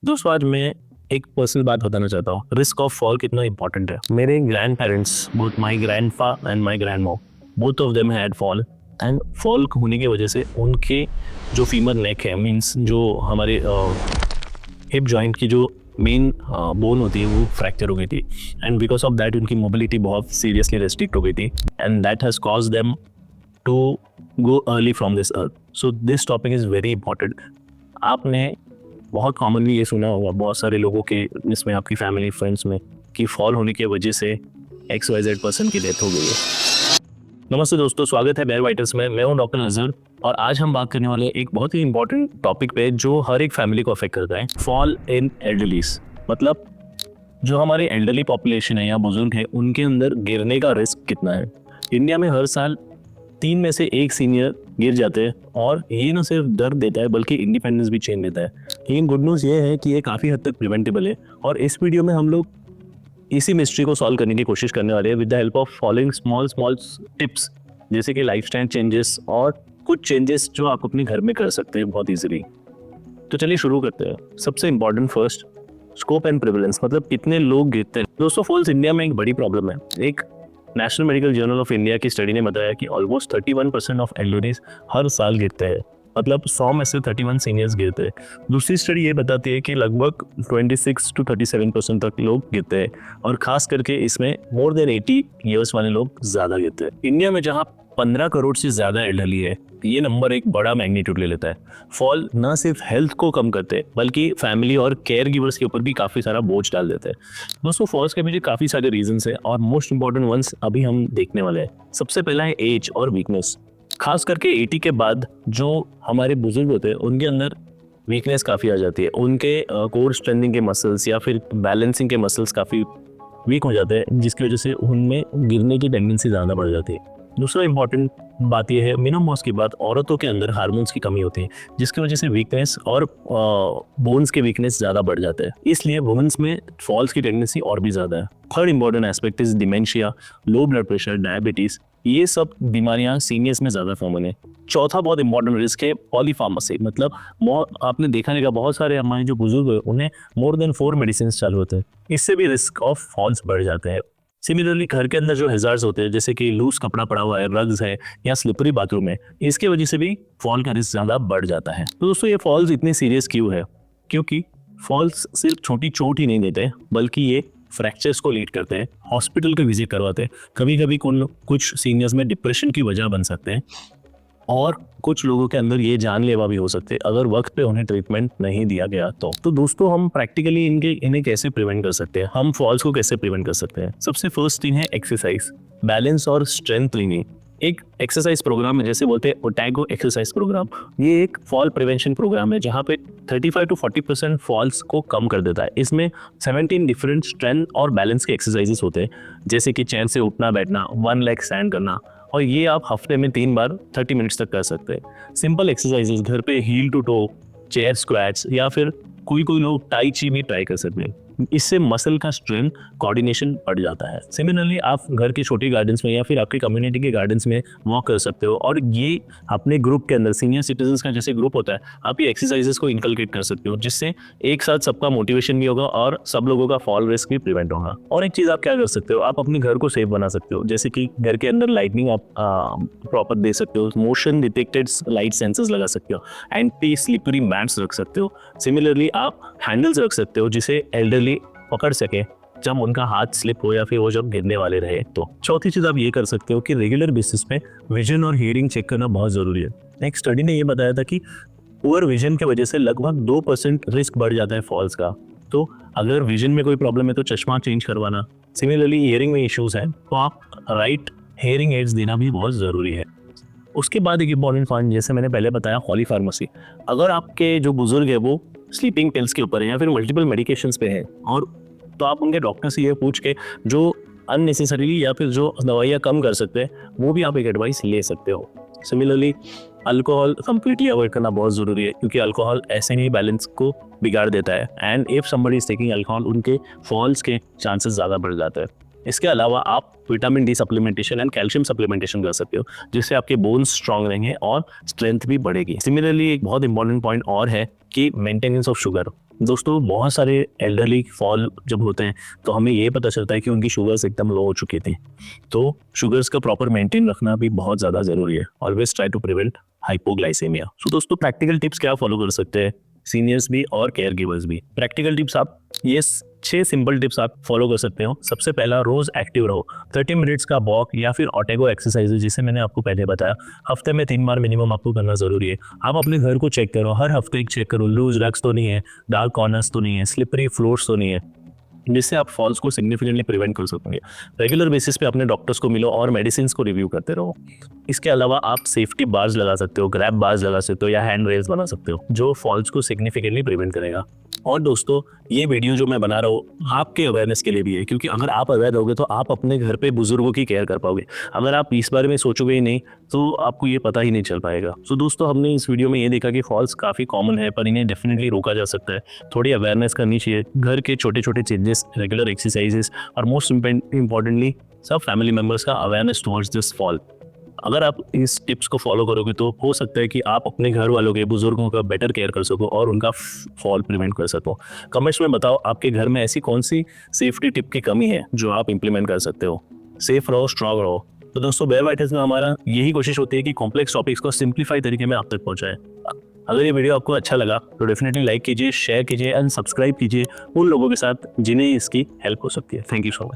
दोस्तों आज मैं एक पर्सनल बात बताना चाहता हूँ। रिस्क ऑफ फॉल कितना इंपॉर्टेंट है। मेरे grandparents, both my grandpa and my grandmom, both of them had fall and fall होने की वजह से उनके जो फीमर नेक है, मीन्स जो हमारे हिप जॉइंट की जो मेन बोन होती है वो फ्रैक्चर हो गई थी एंड बिकॉज ऑफ दैट उनकी मोबिलिटी बहुत सीरियसली रेस्ट्रिक्ट हो गई थी and that has cause them to go early from this earth. So this topic is very important. आपने बहुत कॉमनली ये सुना होगा बहुत सारे लोगों के, जिसमें आपकी फैमिली फ्रेंड्स में, कि फॉल होने की वजह से XYZ पर्सन की डेथ हो गई है। नमस्ते दोस्तों, स्वागत है बेयर वाइटर्स में। मैं हूं डॉक्टर नजर और आज हम बात करने वाले एक बहुत ही इंपॉर्टेंट टॉपिक पे जो हर एक फैमिली को अफेक्ट करता है, फॉल इन एल्डरलीज। मतलब जो हमारे एल्डरली पॉपुलेशन है या बुजुर्ग है, उनके अंदर गिरने का रिस्क कितना है। इंडिया में हर साल 3 में से 1 सीनियर गिर जाते हैं और ये न सिर्फ दर्द देता है बल्कि इंडिपेंडेंस भी छीन लेता है। लेकिन गुड न्यूज़ ये है कि ये काफ़ी हद तक प्रिवेंटेबल है और इस वीडियो में हम लोग इसी मिस्ट्री को सॉल्व करने की कोशिश करने वाले हैं with the help of following small tips, जैसे कि लाइफस्टाइल चेंजेस और कुछ चेंजेस जो आप अपने घर में कर सकते हैं बहुत ईजिली। तो चलिए शुरू करते हैं। सबसे important first, scope and prevalence, मतलब कितने लोग गिरते हैं। दोस्तों फॉल्स इंडिया में एक बड़ी प्रॉब्लम है। एक national medical journal of India की स्टडी ने बताया कि ऑलमोस्ट 31% ऑफ एल्डरलीज हर साल गिरते हैं। मतलब 100 में से 31 सीनियर्स गिरते हैं। दूसरी स्टडी ये बताती है कि लगभग 26 to 37% तक लोग गिरते हैं और खास करके इसमें मोर देन 80 ईयर्स वाले लोग ज़्यादा गिरते हैं। इंडिया में जहाँ 15 करोड़ से ज़्यादा एल्डरली है, ये नंबर एक बड़ा मैग्नीट्यूड ले लेता है। फॉल न सिर्फ हेल्थ को कम करते बल्कि फैमिली और केयर गिवर्स के ऊपर भी काफ़ी सारा बोझ डाल देते हैं। दोस्तों फॉल्स के पीछे काफ़ी सारे रीजंस हैं और मोस्ट इंपॉर्टेंट वंस अभी हम देखने वाले हैं। सबसे पहला है एज और वीकनेस। खास करके 80 के बाद जो हमारे बुजुर्ग होते हैं उनके अंदर वीकनेस काफ़ी आ जाती है। उनके कोर स्ट्रेंथनिंग के मसल्स या फिर बैलेंसिंग के मसल्स काफ़ी वीक हो जाते हैं, जिसकी वजह से उनमें गिरने की टेंडेंसी ज़्यादा बढ़ जाती है। दूसरा इंपॉर्टेंट बात यह है, मेनोपॉज के बाद औरतों के अंदर हार्मोन्स की कमी होती है, जिसकी वजह से वीकनेस और बोन्स के वीकनेस ज़्यादा बढ़ जाते हैं। इसलिए वुमेन्स में फॉल्स की टेंडेंसी और भी ज़्यादा है। Third important aspect is dementia, low blood pressure, diabetes. ये सब बीमारियां सीनियर्स में ज़्यादा कॉमन है। चौथा बहुत इंपॉर्टेंट रिस्क है पॉलीफार्मेसी। मतलब आपने देखा नहीं, बहुत सारे हमारे जो बुजुर्ग हैं उन्हें मोर देन 4 मेडिसिन चालू होते हैं। इससे भी रिस्क ऑफ फॉल्स बढ़ जाते हैं। सिमिलरली घर के अंदर जो हैजार्ड्स होते हैं, जैसे कि लूज कपड़ा पड़ा हुआ है, रग्स है या स्लिपरी बाथरूम है, इसके वजह से भी फॉल का रिस्क ज़्यादा बढ़ जाता है। तो दोस्तों ये फॉल्स इतने सीरियस क्यों है? क्योंकि फॉल्स सिर्फ छोटी चोट ही नहीं देते बल्कि ये फ्रैक्चर्स को लीड करते हैं, हॉस्पिटल का विजिट करवाते हैं। कभी कभी कुछ सीनियर्स में डिप्रेशन की वजह बन सकते हैं और कुछ लोगों के अंदर ये जानलेवा भी हो सकते हैं अगर वक्त पे उन्हें ट्रीटमेंट नहीं दिया गया तो दोस्तों हम प्रैक्टिकली इन्हें कैसे प्रिवेंट कर सकते हैं, हम फॉल्स को कैसे प्रिवेंट कर सकते हैं? सबसे फर्स्ट थिंग है एक्सरसाइज, बैलेंस और स्ट्रेंथ ट्रेनिंग। एक एक्सरसाइज प्रोग्राम है, जैसे बोलते हैं ओटैगो एक्सरसाइज प्रोग्राम। ये एक फॉल प्रिवेंशन प्रोग्राम है जहाँ पे 35 to 40% फॉल्स को कम कर देता है। इसमें 17 डिफरेंट स्ट्रेंथ और बैलेंस के एक्सरसाइजेस होते हैं, जैसे कि चेयर से उठना बैठना, 1 लेग स्टैंड करना, और ये आप हफ्ते में 3 बार 30 मिनट्स तक कर सकते हैं। सिंपल एक्सरसाइजेस घर पे heel to toe, chair squats या फिर कोई लोग टाई ची भी ट्राई कर सकते हैं। इससे मसल का स्ट्रेंथ, कोऑर्डिनेशन बढ़ जाता है। सिमिलरली आप घर के छोटे गार्डन्स में या फिर आपके कम्युनिटी के गार्डन्स में वॉक कर सकते हो और ये अपने ग्रुप के अंदर सीनियर सिटीजन्स का जैसे ग्रुप होता है, आप ये एक्सरसाइजेस को इनकलकेट कर सकते हो, जिससे एक साथ सबका मोटिवेशन भी होगा और सब लोगों का फॉल रिस्क भी प्रिवेंट होगा। और एक चीज़ आप क्या कर सकते हो, आप अपने घर को सेफ बना सकते हो, जैसे कि घर के अंदर लाइटनिंग आप प्रॉपर दे सकते हो, मोशन डिटेक्टेड लाइट सेंसर्स लगा सकते हो, एंटी स्लिपरी मैट्स रख सकते हो। सिमिलरली आप हैंडल्स रख सकते हो जिसे एल्डरली पकड़ सके जब उनका हाथ स्लिप हो या फिर वो जब गिरने वाले रहे तो। चौथी चीज़ आप ये कर सकते हो कि रेगुलर बेसिस पे विजन और हियरिंग चेक करना बहुत ज़रूरी है। एक स्टडी ने ये बताया था कि पुअर विजन की वजह से लगभग 2% रिस्क बढ़ जाता है फॉल्स का। तो अगर विजन में कोई प्रॉब्लम है तो चश्मा चेंज करवाना। सिमिलरली हियरिंग में इश्यूज़ हैं तो आप राइट हियरिंग एड्स देना भी बहुत ज़रूरी है। उसके बाद एक इंपॉर्टेंट पॉइंट, जैसे मैंने पहले बताया, पॉलीफार्मेसी। अगर आपके जो बुजुर्ग है वो स्लीपिंग पिल्स के ऊपर है या फिर मल्टीपल मेडिकेशंस पे है, और तो आप उनके डॉक्टर से ये पूछ के जो अननेसेसरीली या फिर जो दवाइयाँ कम कर सकते हैं वो भी आप एक एडवाइस ले सकते हो। सिमिलरली अल्कोहल कंप्लीटली अवॉइड करना बहुत ज़रूरी है, क्योंकि अल्कोहल ऐसे ही बैलेंस को बिगाड़ देता है and if somebody is taking alcohol, उनके फॉल्स के चांसेस ज़्यादा बढ़ जाते हैं। इसके अलावा आप vitamin D supplementation and calcium supplementation कर सकते हो, जिससे आपके बोन्स स्ट्रांग रहेंगे और स्ट्रेंथ भी बढ़ेगी। सिमिलरली एक बहुत इंपॉर्टेंट पॉइंट और है कि मेंटेनेंस ऑफ शुगर। दोस्तों बहुत सारे एल्डरली फॉल जब होते हैं तो हमें ये पता चलता है कि उनकी शुगर्स एकदम लो हो चुकी थी। तो शुगर्स का प्रॉपर मेंटेन रखना भी बहुत ज़्यादा ज़रूरी है। Always try to prevent hypoglycaemia. So दोस्तों प्रैक्टिकल टिप्स क्या फॉलो कर सकते हैं सीनियर्स भी और केयर गिवर्स भी। प्रैक्टिकल टिप्स आप ये 6 सिंपल टिप्स आप फॉलो कर सकते हो। सबसे पहला, रोज एक्टिव रहो। 30 मिनट्स का वॉक या फिर ऑटेगो एक्सरसाइज जिसे मैंने आपको पहले बताया, हफ्ते में 3 बार मिनिमम आपको करना जरूरी है। आप अपने घर को चेक करो, हर हफ्ते एक चेक करो, लूज रग्स तो नहीं है, डार्क कॉर्नर्स तो नहीं है, स्लिपरी फ्लोर्स तो नहीं है, जिससे आप फॉल्स को सिग्निफिकेंटली प्रिवेंट कर सकेंगे। रेगुलर बेसिस पे अपने डॉक्टर्स को मिलो और मेडिसिन को रिव्यू करते रहो। इसके अलावा आप सेफ्टी बार्स लगा सकते हो, ग्रैब बार्स लगा सकते हो या हैंड रेल्स बना सकते हो जो फॉल्स को सिग्निफिकेंटली प्रिवेंट करेगा। और दोस्तों ये वीडियो जो मैं बना रहा हूँ आपके अवेयरनेस के लिए भी है, क्योंकि अगर आप अवेयर रहोगे तो आप अपने घर पे बुजुर्गों की केयर कर पाओगे। अगर आप इस बारे में सोचोगे ही नहीं तो आपको ये पता ही नहीं चल पाएगा। सो दोस्तों हमने इस वीडियो में ये देखा कि फॉल्स काफ़ी कॉमन है पर इन्हें डेफिनेटली रोका जा सकता है। थोड़ी अवेयरनेस करनी चाहिए, घर के छोटे छोटे चेंजेस, रेगुलर एक्सरसाइजेस और मोस्ट इम्पॉर्टेंटली सब फैमिली मेम्बर्स का अवेयरनेस टुवर्ड्स दिस फॉल। अगर आप इस टिप्स को फॉलो करोगे तो हो सकता है कि आप अपने घर वालों के बुजुर्गों का बेटर केयर कर सको और उनका फॉल प्रिवेंट कर सको। कमेंट्स में बताओ आपके घर में ऐसी कौन सी सेफ्टी टिप की कमी है जो आप इंप्लीमेंट कर सकते हो। सेफ रहो, स्ट्रांग रहो। तो दोस्तों बेयर वाइटर्स में हमारा यही कोशिश होती है कि कॉम्प्लेक्स टॉपिक्स को सिंप्लीफाई तरीके में आप तक पहुंचाएं। अगर ये वीडियो आपको अच्छा लगा तो डेफिनेटली लाइक कीजिए, शेयर कीजिए एंड सब्सक्राइब कीजिए उन लोगों के साथ जिन्हें इसकी हेल्प हो सकती है। Thank you so much.